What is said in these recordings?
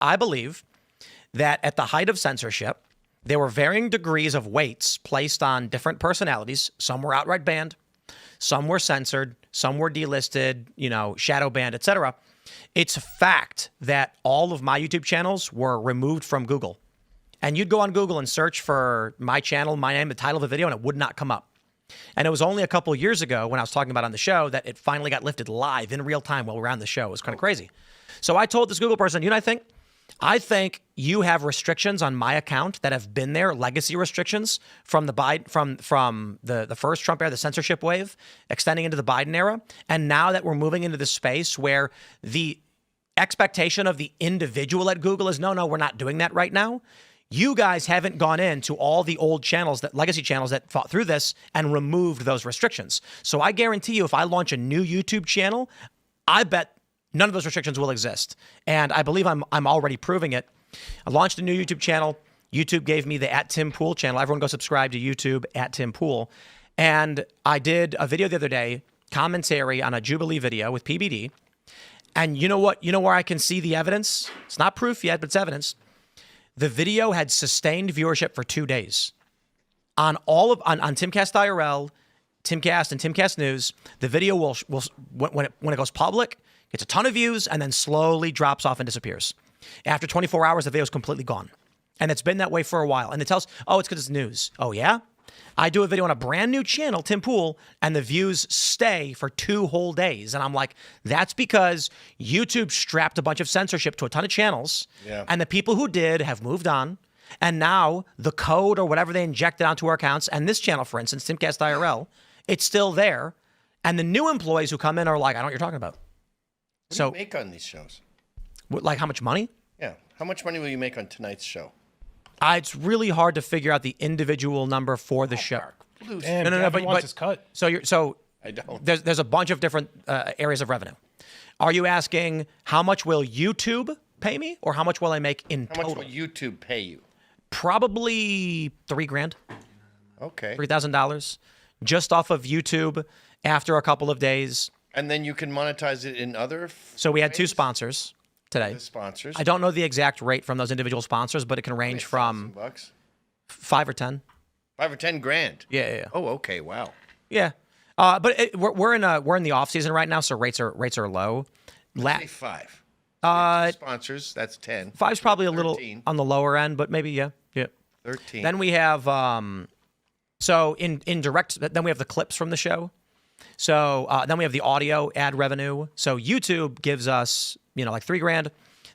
I believe that at the height of censorship, there were varying degrees of weights placed on different personalities. Some were outright banned, some were censored, some were delisted, shadow banned, etc. It's a fact that all of my YouTube channels were removed from Google. And you'd go on Google and search for my channel, my name, the title of the video, and it would not come up. And it was only a couple of years ago when I was talking about on the show that it finally got lifted live in real time while we were on the show. It was kind of crazy. So I told this Google person, I think? I think you have restrictions on my account that have been there, legacy restrictions from the the first Trump era, the censorship wave, extending into the Biden era. And now that we're moving into this space where the expectation of the individual at Google is, no, we're not doing that right now. You guys haven't gone into all the old channels, legacy channels that fought through this and removed those restrictions. So I guarantee you, if I launch a new YouTube channel, I bet none of those restrictions will exist. And I believe I'm already proving it. I launched a new YouTube channel. YouTube gave me the @TimPool channel. Everyone go subscribe to YouTube @TimPool. And I did a video the other day, commentary on a Jubilee video with PBD. And you know what? You know where I can see the evidence? It's not proof yet, but it's evidence. The video had sustained viewership for 2 days. On Timcast IRL, Timcast, and Timcast News, the video will when it goes public, gets a ton of views and then slowly drops off and disappears. After 24 hours, the video is completely gone. And it's been that way for a while. And it tells, it's because it's news. Oh, yeah? I do a video on a brand new channel, Tim Pool, and the views stay for 2 whole days. And I'm like, that's because YouTube strapped a bunch of censorship to a ton of channels. Yeah. And the people who did have moved on. And now the code or whatever they injected onto our accounts, and this channel, for instance, Timcast IRL, it's still there. And the new employees who come in are like, I don't know what you're talking about. What do you make on these shows? Like how much money? Yeah. How much money will you make on tonight's show? It's really hard to figure out the individual number for the show. Damn, no, but wants his cut. So I don't. There's a bunch of different areas of revenue. Are you asking how much will YouTube pay me, or how much will I make in total? How much will YouTube pay you? Probably $3,000. Okay. $3,000, just off of YouTube after a couple of days. And then you can monetize it in other. So we had 2 sponsors today. The sponsors. I don't know the exact rate from those individual sponsors, but it can range from $5 or 10. 5 or 10 grand. Yeah. Oh, okay. Wow. Yeah. But we're in the off season right now, so rates are low. Let's say 5. Sponsors, that's 10. 5's probably 13. A little on the lower end, but maybe yeah. 13. Then we have so in direct. Then we have the clips from the show. So then we have the audio ad revenue. So YouTube gives us like $3,000.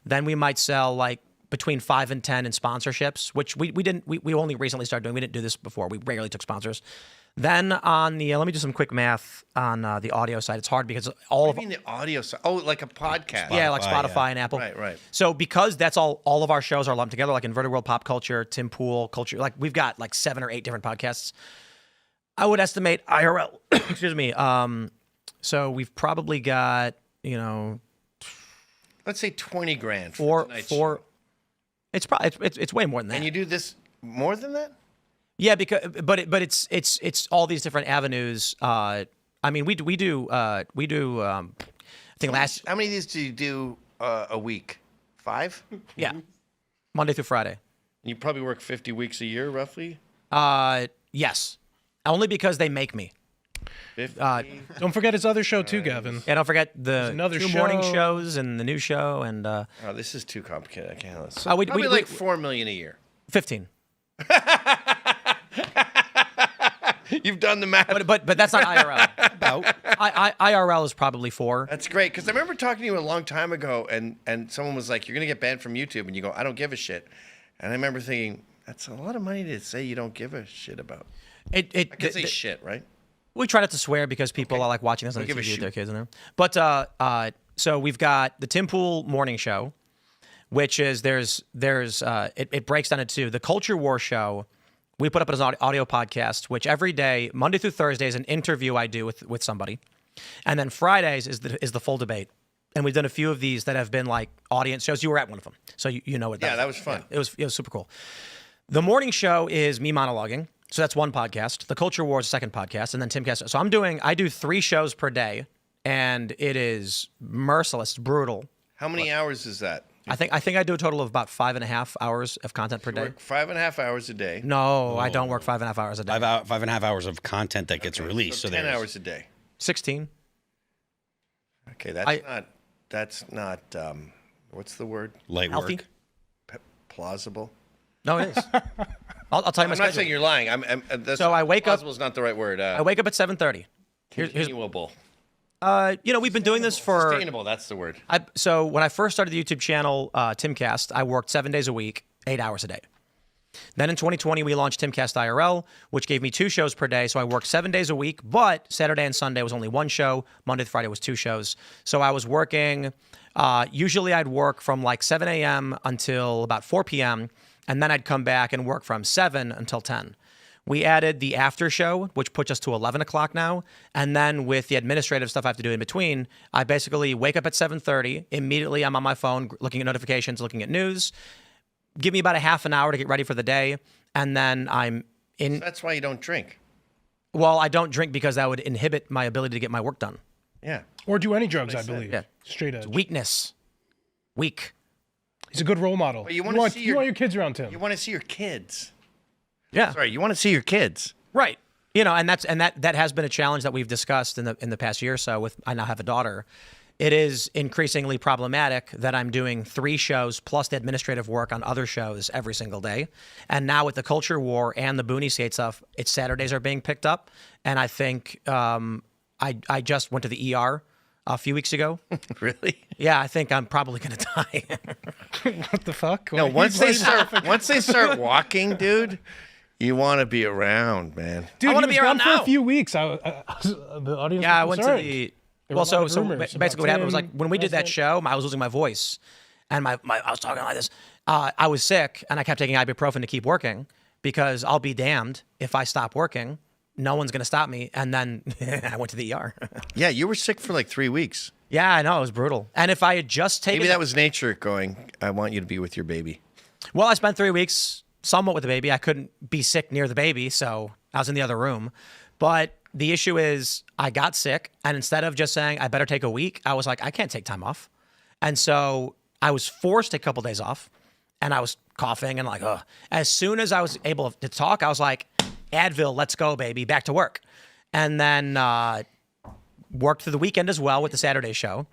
Then we might sell like between 5 and 10 in sponsorships, which we didn't. We only recently started doing. We didn't do this before. We rarely took sponsors. Then on the let me do some quick math on the audio side. It's hard because all what do you mean the audio side? Oh, like a podcast. Yeah, like Spotify and Apple. Right. So because that's all of our shows are lumped together, like Inverted World Pop Culture, Tim Pool Culture. Like we've got like 7 or 8 different podcasts. I would estimate IRL. Excuse me. So we've probably got let's say 20 grand. Four. It's probably it's way more than that. And you do this more than that? Yeah, but it's all these different avenues. I mean, we do. I think last. How many of these do you do a week? 5? Yeah, Monday through Friday. You probably work 50 weeks a year, roughly. Yes, only because they make me. 50. Don't forget his other show too, Gavin. Yeah, don't forget the 2 morning shows and the new show and. Oh, this is too complicated. I can't. We like $4 million a year. 15. You've done the math. But that's not IRL. IRL is probably 4. That's great, because I remember talking to you a long time ago, and someone was like, you're going to get banned from YouTube, and you go, I don't give a shit. And I remember thinking, that's a lot of money to say you don't give a shit about. I can say shit, right? We try not to swear because people are like watching us on the TV with their kids in there. But so we've got the Tim Pool morning show, which is it breaks down into 2. The Culture War show. We put up as an audio podcast, which every day, Monday through Thursday, is an interview I do with somebody, and then Fridays is the full debate. And we've done a few of these that have been like audience shows. You were at one of them, so you know what that. Yeah, that was fun. Yeah, it was super cool. The morning show is me monologuing, so that's one podcast. The Culture War is a 2nd podcast, and then Timcast. So I do 3 shows per day, and it is merciless, brutal. How many hours is that? I think I do a total of about 5.5 hours of content per day. Work 5.5 hours a day. No, I don't work 5.5 hours a day. 5.5 hours of content that gets released. So 10 hours a day. 16. Okay, that's not. What's the word? Light Healthy? work. Plausible. No, it is. I'll tell you my I'm schedule. not saying you're lying. So I wake up. Plausible is not the right word. I wake up at 7:30. Continuable. We've been doing this for. Sustainable. That's the word. So when I first started the YouTube channel, Timcast, I worked 7 days a week, 8 hours a day. Then in 2020, we launched Timcast IRL, which gave me 2 shows per day. So I worked 7 days a week, but Saturday and Sunday was only 1 show. Monday to Friday was 2 shows. So I was working, usually I'd work from like 7 a.m. until about 4 p.m. And then I'd come back and work from 7 until 10. We added the after show, which puts us to 11 o'clock now. And then with the administrative stuff I have to do in between, I basically wake up at 7:30. Immediately, I'm on my phone looking at notifications, looking at news. Give me about a half an hour to get ready for the day. And then I'm in. So that's why you don't drink. Well, I don't drink because that would inhibit my ability to get my work done. Yeah. Or do any drugs, I believe. Yeah. Straight edge. Weakness. Weak. He's a good role model. But you want your kids around Tim. You want to see your kids. Yeah. Sorry, you want to see your kids. Right. And that has been a challenge that we've discussed in the past year or so. I now have a daughter. It is increasingly problematic that I'm doing 3 shows plus the administrative work on other shows every single day. And now with the culture war and the Boonie Skate stuff, it's Saturdays are being picked up. And I think I just went to the ER a few weeks ago. Really? Yeah, I think I'm probably going to die. What the fuck? No, once they start walking, dude, you want to be around, man. Dude, I want to he be was around gone now. for a few weeks. The audience. Yeah, I was went to concerned. the. There were Well, a lot so of rumors basically what about happened was like Tim, when we did that president. show, I was losing my voice, and I was talking like this. I was sick, and I kept taking ibuprofen to keep working because I'll be damned if I stop working. No one's gonna stop me, and then I went to the ER. Yeah, you were sick for like 3 weeks. Yeah, I know, it was brutal. And if I had just taken, Maybe that was nature going, I want you to be with your baby. well, I spent 3 weeks somewhat with the baby. I couldn't be sick near the baby, so I was in the other room. But the issue is I got sick, and instead of just saying I better take a week, I was like, I can't take time off. And so I was forced to take a couple days off, and I was coughing and like, ugh. As soon as I was able to talk, I was like, Advil, let's go, baby, back to work. And then worked through the weekend as well with the Saturday show.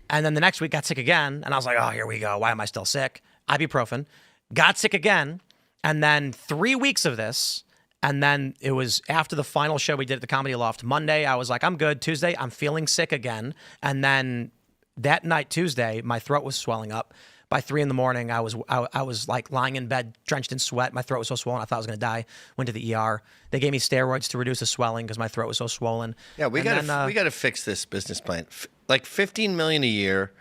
And then the next week got sick again, and I was like, oh, here we go. Why am I still sick? Ibuprofen. Got sick again, and then 3 weeks of this. And then it was after the final show we did at the Comedy Loft. Monday, I was like, I'm good. Tuesday, I'm feeling sick again. And then that night, Tuesday, my throat was swelling up. By 3 a.m, I was like lying in bed, drenched in sweat. My throat was so swollen, I thought I was going to die. Went to the ER. They gave me steroids to reduce the swelling because my throat was so swollen. Yeah, we got to fix this business plan. Like $15 million a year.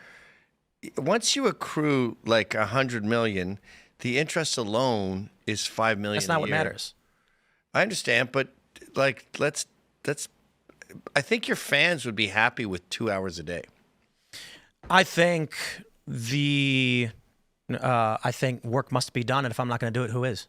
Once you accrue like $100 million, the interest alone is $5 million. That's not a what year. matters. I understand, but like let's. I think your fans would be happy with 2 hours a day. I think I think work must be done, and if I'm not going to do it, who is?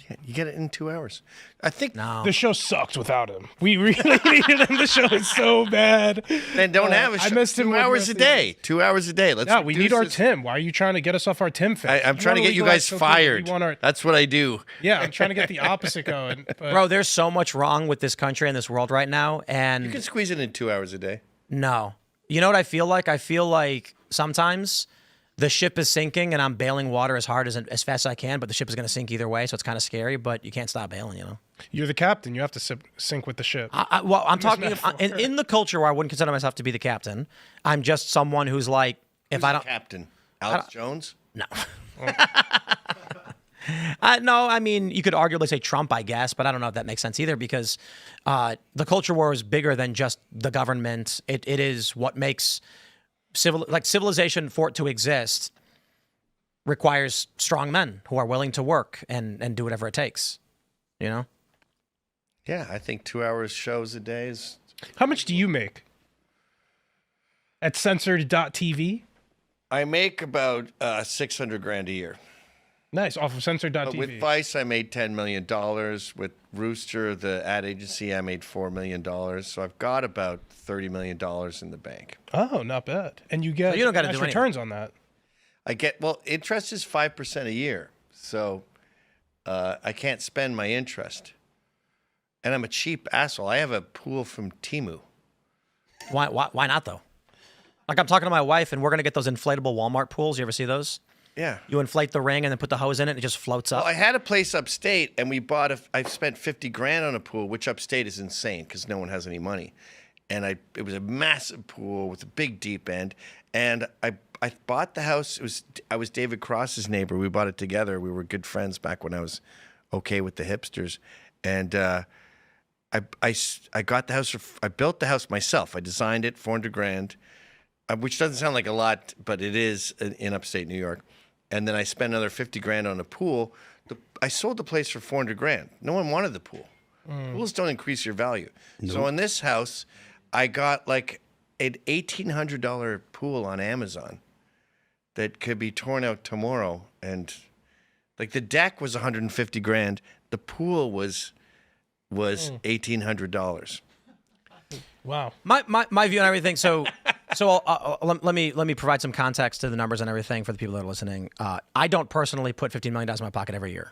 Yeah, you get it in 2 hours. I think. No. The show sucked without him. We really needed him. The show is so bad. Then don't have a show. I missed him 2 hours a day. 2 hours a day. Let's. Yeah, we need our reduce this. Tim. Why are you trying to get us off our Tim fence? I'm trying to get you guys fired. That's what I do. Yeah, I'm trying to get the opposite going. But Bro, there's so much wrong with this country and this world right now, and You can squeeze it in 2 hours a day. no. You know what I feel like? I feel like sometimes the ship is sinking and I'm bailing water as hard as fast as I can, but the ship is going to sink either way, so it's kind of scary, but you can't stop bailing, you know? you're the captain. You have to sink with the ship. Well, I'm talking in the culture where I wouldn't consider myself to be the captain. I'm just someone who's like, if I don't... Captain Alex Jones. No. No, I mean, you could arguably say Trump, I guess, but I don't know if that makes sense either because the culture war is bigger than just the government. It is what makes civilization for it to exist requires strong men who are willing to work and do whatever it takes, you know? Yeah, I think 2 hours shows a day is. How much do you make at censored.tv? I make about $600,000 a year. Nice, off of censored.tv. But with Vice, I made $10 million. With Rooster, the ad agency, I made $4 million. So I've got about $30 million in the bank. Oh, not bad. And you get So you don't gotta nice do anything. returns on that. interest is 5% a year, so I can't spend my interest. And I'm a cheap asshole. I have a pool from Temu. Why not though? Like I'm talking to my wife, and we're gonna get those inflatable Walmart pools. You ever see those? Yeah. You inflate the ring and then put the hose in it, and it just floats up. Well, I had a place upstate, and we bought I spent $50,000 on a pool, which upstate is insane because no one has any money. And it was a massive pool with a big deep end. And I bought the house. I was David Cross's neighbor. We bought it together. We were good friends back when I was okay with the hipsters. And I got the house. I built the house myself. I designed it, $400,000, which doesn't sound like a lot, but it is in upstate New York. And then I spent another $50,000 on a pool. I sold the place for $400,000. No one wanted the pool. Pools don't increase your value. Nope. So in this house, I got like an $1,800 pool on Amazon that could be torn out tomorrow. And like the deck was $150,000. The pool was $1,800. Wow. My view on everything. So let me provide some context to the numbers and everything for the people that are listening. I don't personally put $15 million in my pocket every year.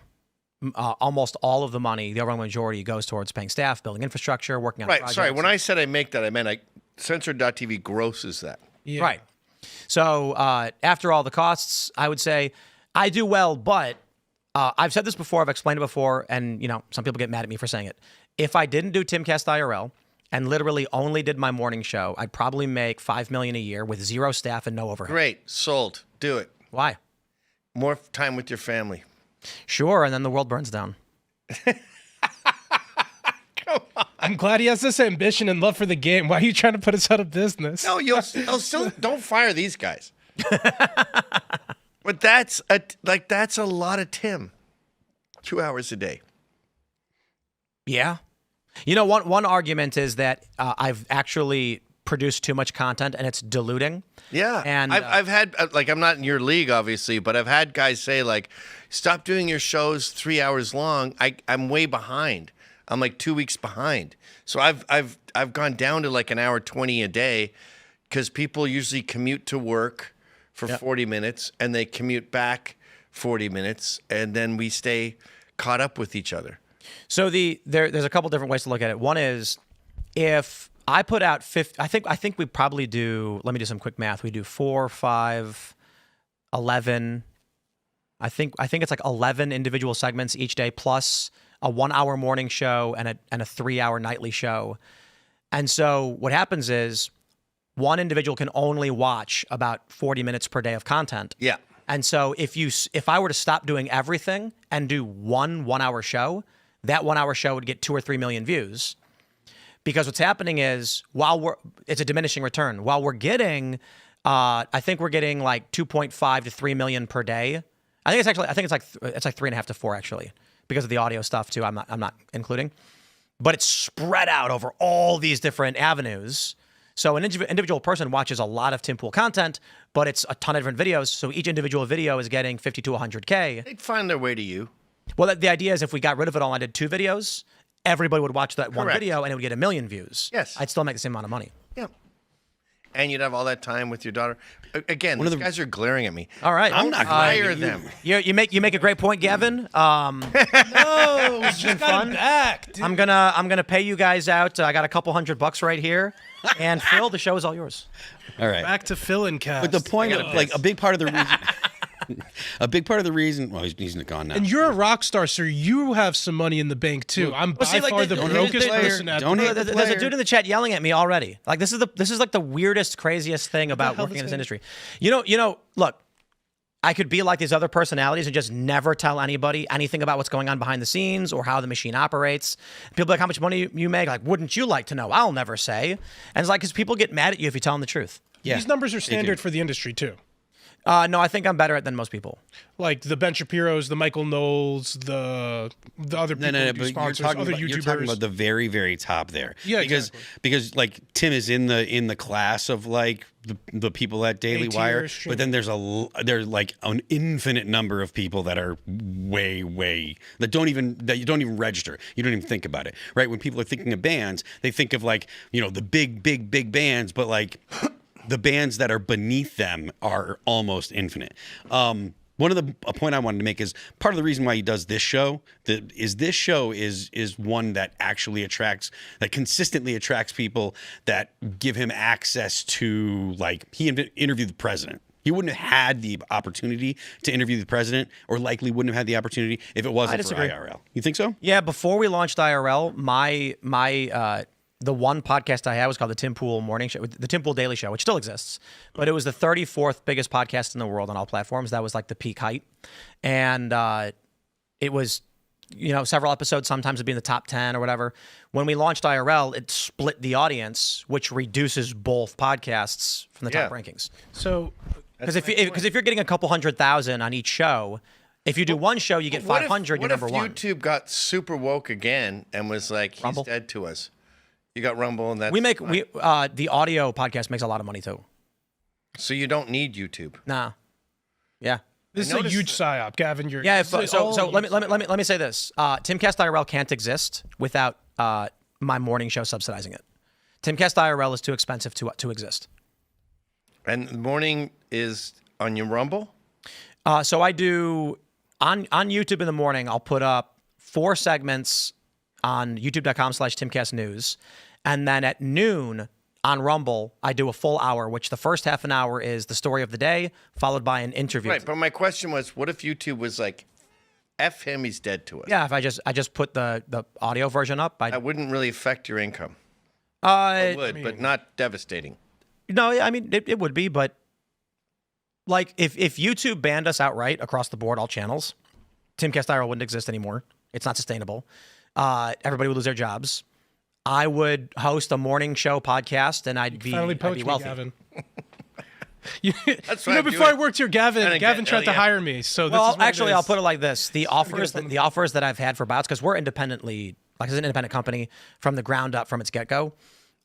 Almost all of the money, the overwhelming majority, goes towards paying staff, building infrastructure, working on projects. Sorry, when I said I make that, I meant Censored.tv grosses that. Yeah. Right. So after all the costs, I would say I do well, but I've said this before, I've explained it before, and some people get mad at me for saying it. If I didn't do Timcast IRL and literally only did my morning show, I'd probably make $5 million a year with zero staff and no overhead. Great, sold. Do it. Why? More time with your family. Sure, and then the world burns down. Come on. I'm glad he has this ambition and love for the game. Why are you trying to put us out of business? No, you'll still don't fire these guys. But that's a lot of Tim. 2 hours a day. Yeah. One argument is that I've actually produced too much content and it's diluting. Yeah. And I've had, I'm not in your league, obviously, but I've had guys say, stop doing your shows 3 hours long. I'm way behind. I'm like 2 weeks behind. So I've gone down to like an hour 20 a day because people usually commute to work for 40 minutes and they commute back 40 minutes and then we stay caught up with each other. So there's a couple different ways to look at it. One is if I put out 50, I think we probably do, let me do some quick math. We do 4, 5, 11. I think it's like 11 individual segments each day plus a 1 hour morning show and a 3 hour nightly show. And so what happens is one individual can only watch about 40 minutes per day of content. Yeah. And so if I were to stop doing everything and do one 1 hour show, that 1 hour show would get 2 or 3 million views. Because what's happening is it's a diminishing return. While we're getting, I think we're getting like 2.5 to 3 million per day. I think it's like 3.5 to 4 actually, because of the audio stuff too. I'm not including, but it's spread out over all these different avenues. So an individual person watches a lot of Tim Pool content, but it's a ton of different videos. So each individual video is getting 50 to 100K. They'd find their way to you. Well, the idea is if we got rid of it all and I did 2 videos, everybody would watch that one video and it would get 1 million views. Yes. I'd still make the same amount of money. Yeah. And you'd have all that time with your daughter. Again, these guys are glaring at me. All right. I'm not hire them. You make a great point, Gavin. No, it's just fun. Back, dude. I'm gonna pay you guys out. I got a couple $100 right here, and Phil, the show is all yours. All right. Back to Phil and Cast. But the point of a big part of the reason, well, he's gone now. And you're a rock star, sir. You have some money in the bank too. I'm by far the brokest person at There's a dude in the chat yelling at me already. Like this is like the weirdest, craziest thing about working in this industry. You know. Look, I could be like these other personalities and just never tell anybody anything about what's going on behind the scenes or how the machine operates. People are like, how much money you make? Like, wouldn't you like to know? I'll never say. And it's like because people get mad at you if you tell them the truth. Yeah, these numbers are standard for the industry too. No, I think I'm better at it than most people. Like the Ben Shapiro's, the Michael Knowles, the other people who do sponsors, other YouTubers. You're talking about the very, very top there. Yeah, because like Tim is in the class of like the people at Daily Wire, but then there's like an infinite number of people that are way that you don't even register. You don't even think about it, right? When people are thinking of bands, they think of like the big bands, but like the bands that are beneath them are almost infinite. One of a point I wanted to make is part of the reason why he does this show is one that actually consistently attracts people that give him access to, like, he interviewed the president. He wouldn't have had the opportunity to interview the president, or likely wouldn't have had the opportunity if it wasn't for IRL. You think so? Yeah, before we launched IRL, the one podcast I had was called the Tim Pool Morning Show, the Tim Pool Daily Show, which still exists, but it was the 34th biggest podcast in the world on all platforms. That was like the peak height. And it was, several episodes, sometimes it'd be in the top 10 or whatever. When we launched IRL, it split the audience, which reduces both podcasts from the top rankings. So, because if you're getting a couple 100,000 on each show, if you do one show, you get 500, you're number one. What if YouTube got super woke again and was like, Rumble? He's dead to us? You got Rumble, and that's the audio podcast makes a lot of money too. So you don't need YouTube. Nah. Yeah. This is a huge psyop, Gavin. So let me say this: Timcast IRL can't exist without my morning show subsidizing it. Timcast IRL is too expensive to exist. And the morning is on your Rumble. So I do on YouTube in the morning. I'll put up 4 segments on youtube.com/TimcastNews. And then at noon on Rumble, I do a full hour, which the first half an hour is the story of the day, followed by an interview. Right, but my question was, what if YouTube was like, F him, he's dead to us? Yeah, if I just put the audio version up. That wouldn't really affect your income. It would, but not devastating. No, I mean, it would be, but like if YouTube banned us outright across the board, all channels, Timcast IRL wouldn't exist anymore. It's not sustainable. Everybody would lose their jobs. I would host a morning show podcast, and I'd be wealthy. Gavin. Before I worked here, Gavin tried to hire me. So actually, I'll put it like this: the offers that I've had for bouts, because we're independently, like, as an independent company from the ground up, from its get go.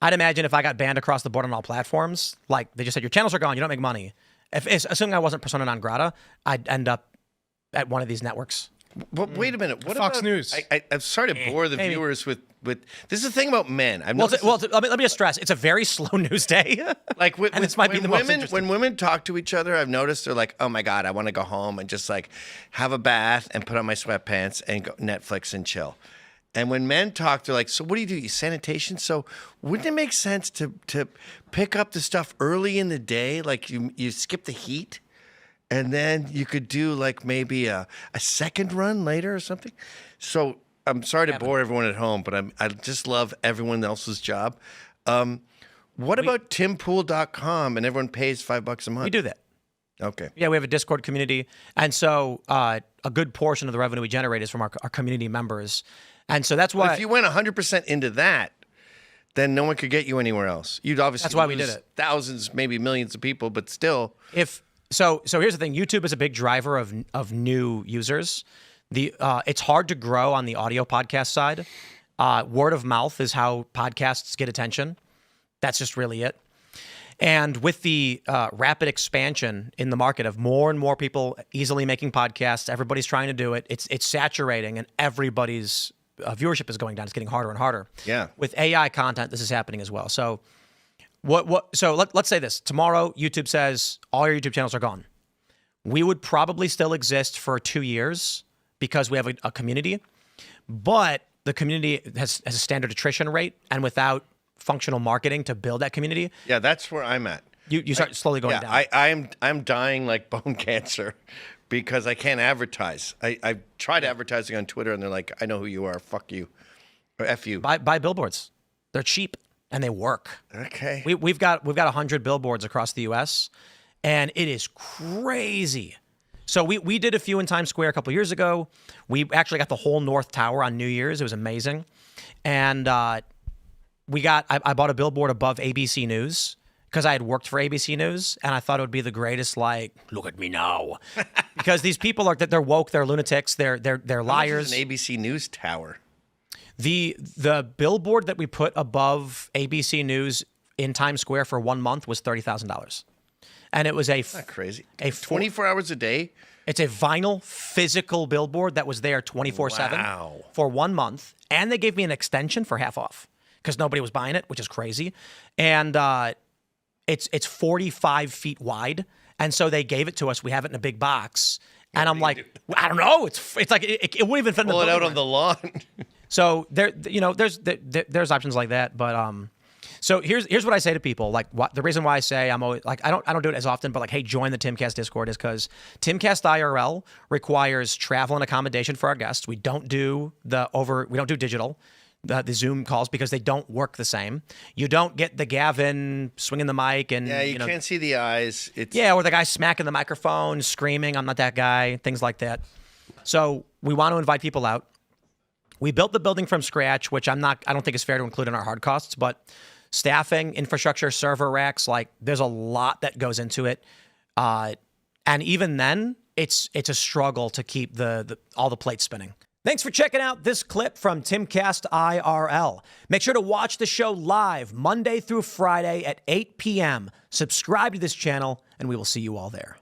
I'd imagine if I got banned across the board on all platforms, like they just said, your channels are gone, you don't make money. Assuming I wasn't persona non grata, I'd end up at one of these networks. But wait a minute. What Fox about, News? I'm sorry to bore the viewers with. This is the thing about men. Let me just stress: it's a very slow news day. And this might be the most interesting. When women talk to each other, I've noticed they're like, "Oh my god, I want to go home and just like have a bath and put on my sweatpants and go Netflix and chill." And when men talk, they're like, "So what do? You sanitation? So wouldn't it make sense to pick up the stuff early in the day, like you skip the heat?" And then you could do like maybe a second run later or something. So I'm sorry to bore everyone at home, but I just love everyone else's job. What about timpool.com and everyone pays $5 a month? We do that. Okay. Yeah, we have a Discord community. And so a good portion of the revenue we generate is from our community members. And so that's why. But if you went 100% into that, then no one could get you anywhere else. You'd obviously that's why we did it. Thousands, maybe millions of people, but still. So here's the thing. YouTube is a big driver of new users. It's hard to grow on the audio podcast side. Word of mouth is how podcasts get attention. That's just really it. And with the rapid expansion in the market of more and more people easily making podcasts, everybody's trying to do it. It's saturating, and everybody's viewership is going down. It's getting harder and harder. Yeah. With AI content, this is happening as well. So let's say this. Tomorrow, YouTube says all your YouTube channels are gone. We would probably still exist for 2 years because we have a community, but the community has a standard attrition rate, and without functional marketing to build that community. Yeah, that's where I'm at. You start slowly going down. I'm dying like bone cancer because I can't advertise. I tried advertising on Twitter, and they're like, "I know who you are. Fuck you, or F you." Buy billboards. They're cheap and they work. Okay. We've got 100 billboards across the U.S. and it is crazy. So we did a few in Times Square a couple years ago. We actually got the whole North Tower on New Year's. It was amazing, and I bought a billboard above ABC News because I had worked for ABC News, and I thought it would be the greatest, like, look at me now. Because these people they're woke, they're lunatics, they're liars. How much is an ABC News tower? The billboard that we put above ABC News in Times Square for 1 month was $30,000. And it was not crazy. 24 hours a day? It's a vinyl physical billboard that was there 24/7 for 1 month. And they gave me an extension for half off because nobody was buying it, which is crazy. And It's 45 feet wide, and so they gave it to us. We have it in a big box, and I'm like, I don't know. It's like it wouldn't even fit in the building. Pull it out on the lawn. So there's options like that, but so here's what I say to people. Like, the reason why I say I'm always like I don't do it as often, but like, hey, join the Timcast Discord is because Timcast IRL requires travel and accommodation for our guests. We don't do digital. The Zoom calls because they don't work the same. You don't get the Gavin swinging the mic and you can't see the eyes. Or the guy smacking the microphone, screaming, "I'm not that guy," things like that. So we want to invite people out. We built the building from scratch, which I don't think is fair to include in our hard costs, but staffing, infrastructure, server racks, like there's a lot that goes into it. And even then, it's a struggle to keep all the plates spinning. Thanks for checking out this clip from Timcast IRL. Make sure to watch the show live Monday through Friday at 8 p.m. Subscribe to this channel, and we will see you all there.